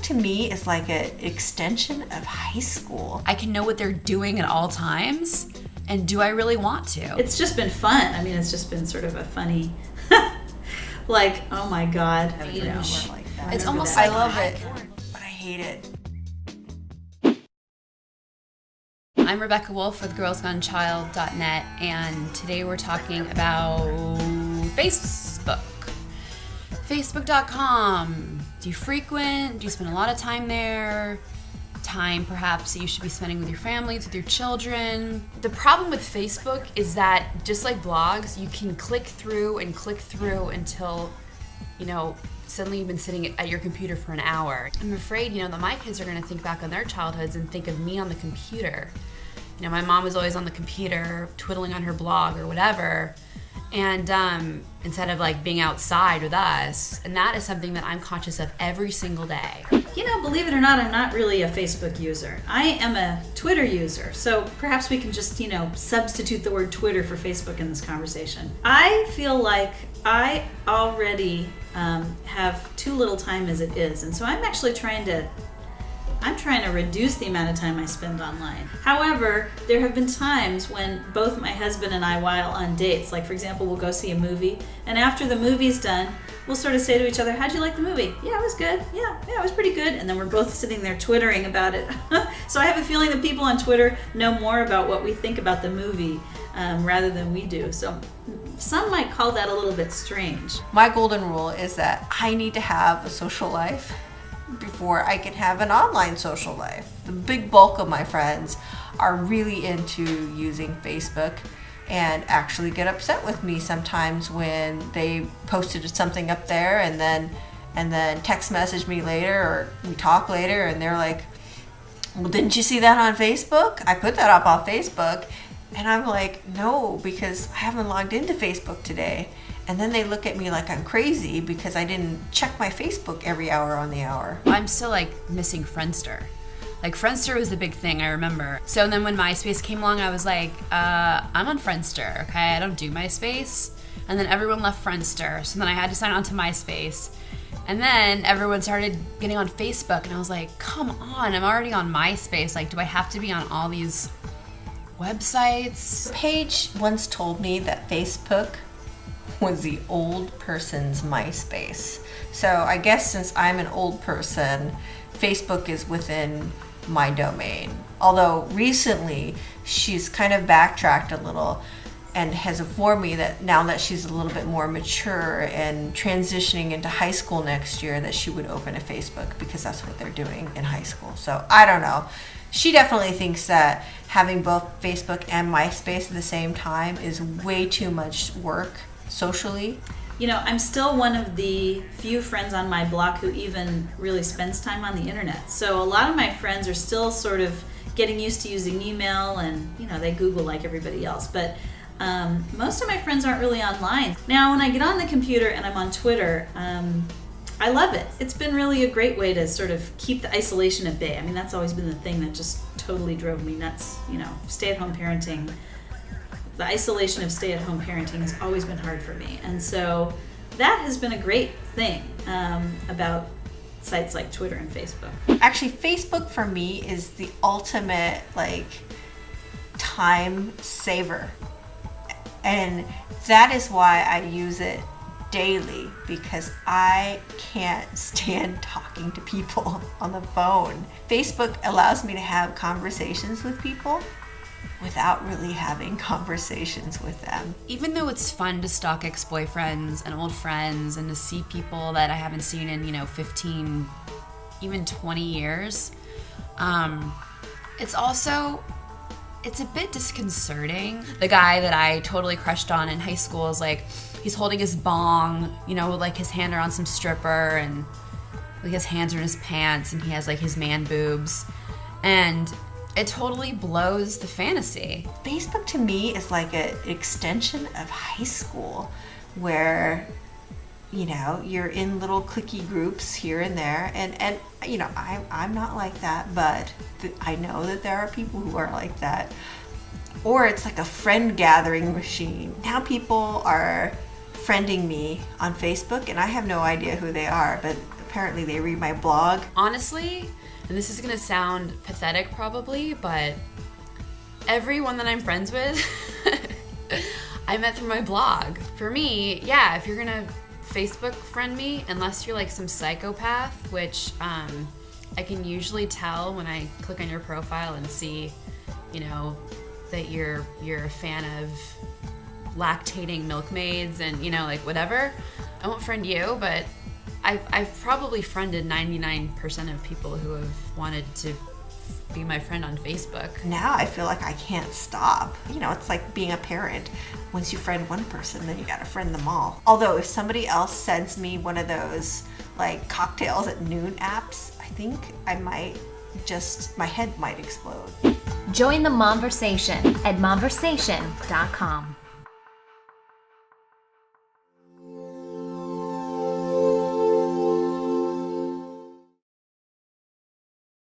to me is like an extension of high school. I can know what they're doing at all times, and do I really want to? It's just been fun. I mean, it's just been sort of a funny, like, oh my God. You know, like that. It's almost I like love it, but I hate it. I'm Rebecca Wolf with girlsgonechild.net, and today we're talking about Facebook. Facebook.com. Do you frequent? Do you spend a lot of time there? Time perhaps that you should be spending with your families, with your children. The problem with Facebook is that, just like blogs, you can click through until, suddenly you've been sitting at your computer for an hour. I'm afraid, that my kids are going to think back on their childhoods and think of me on the computer. My mom was always on the computer, twiddling on her blog or whatever, and instead of being outside with us. And that is something that I'm conscious of every single day. Believe it or not, I'm not really a Facebook user. I am a Twitter user. So perhaps we can just, substitute the word Twitter for Facebook in this conversation. I feel like I already have too little time as it is. And so I'm actually trying to reduce the amount of time I spend online. However, there have been times when both my husband and I, while on dates, like for example, we'll go see a movie, and after the movie's done, we'll sort of say to each other, how'd you like the movie? Yeah, it was good. Yeah, it was pretty good. And then we're both sitting there twittering about it. So I have a feeling that people on Twitter know more about what we think about the movie rather than we do. So some might call that a little bit strange. My golden rule is that I need to have a social life before I can have an online social life. The big bulk of my friends are really into using Facebook and actually get upset with me sometimes when they posted something up there and then text message me later, or we talk later, and they're like, well, didn't you see that on Facebook? I put that up on Facebook. And I'm like, no, because I haven't logged into Facebook today. And then they look at me like I'm crazy because I didn't check my Facebook every hour on the hour. I'm still missing Friendster. Friendster was the big thing, I remember. So then when MySpace came along, I was like, I'm on Friendster, okay? I don't do MySpace. And then everyone left Friendster. So then I had to sign on to MySpace. And then everyone started getting on Facebook. And I was like, come on, I'm already on MySpace. Do I have to be on all these websites? Paige once told me that Facebook was the old person's MySpace. So I guess since I'm an old person, Facebook is within my domain. Although recently she's kind of backtracked a little and has informed me that now that she's a little bit more mature and transitioning into high school next year, that she would open a Facebook because that's what they're doing in high school. So I don't know. She definitely thinks that having both Facebook and MySpace at the same time is way too much work socially. I'm still one of the few friends on my block who even really spends time on the internet. So a lot of my friends are still sort of getting used to using email, and they Google like everybody else. But most of my friends aren't really online. Now, when I get on the computer and I'm on Twitter, I love it. It's been really a great way to sort of keep the isolation at bay. I mean, that's always been the thing that just totally drove me nuts. Stay-at-home parenting. The isolation of stay-at-home parenting has always been hard for me. And so that has been a great thing about sites like Twitter and Facebook. Actually, Facebook for me is the ultimate time saver. And that is why I use it daily, because I can't stand talking to people on the phone. Facebook allows me to have conversations with people without really having conversations with them. Even though it's fun to stalk ex-boyfriends and old friends and to see people that I haven't seen in 15, even 20 years, it's a bit disconcerting. The guy that I totally crushed on in high school is he's holding his bong, his hand are on some stripper, and his hands are in his pants, and he has his man boobs, and it totally blows the fantasy. Facebook to me is like an extension of high school, where you're in little cliquey groups here and there, and I'm not like that, but I know that there are people who are like that. Or it's like a friend gathering machine. Now people are friending me on Facebook, and I have no idea who they are, but apparently they read my blog. Honestly, and this is gonna sound pathetic probably, but everyone that I'm friends with, I met through my blog. For me, yeah, if you're gonna Facebook friend me, unless you're like some psychopath, which I can usually tell when I click on your profile and see, you know, that you're a fan of lactating milkmaids and, you know, like whatever. I won't friend you, but I've probably friended 99% of people who have wanted to be my friend on Facebook. Now I feel like I can't stop. You know, it's like being a parent. Once you friend one person, then you gotta friend them all. Although if somebody else sends me one of those like cocktails at noon apps, I think I might my head might explode. Join the Momversation at momversation.com.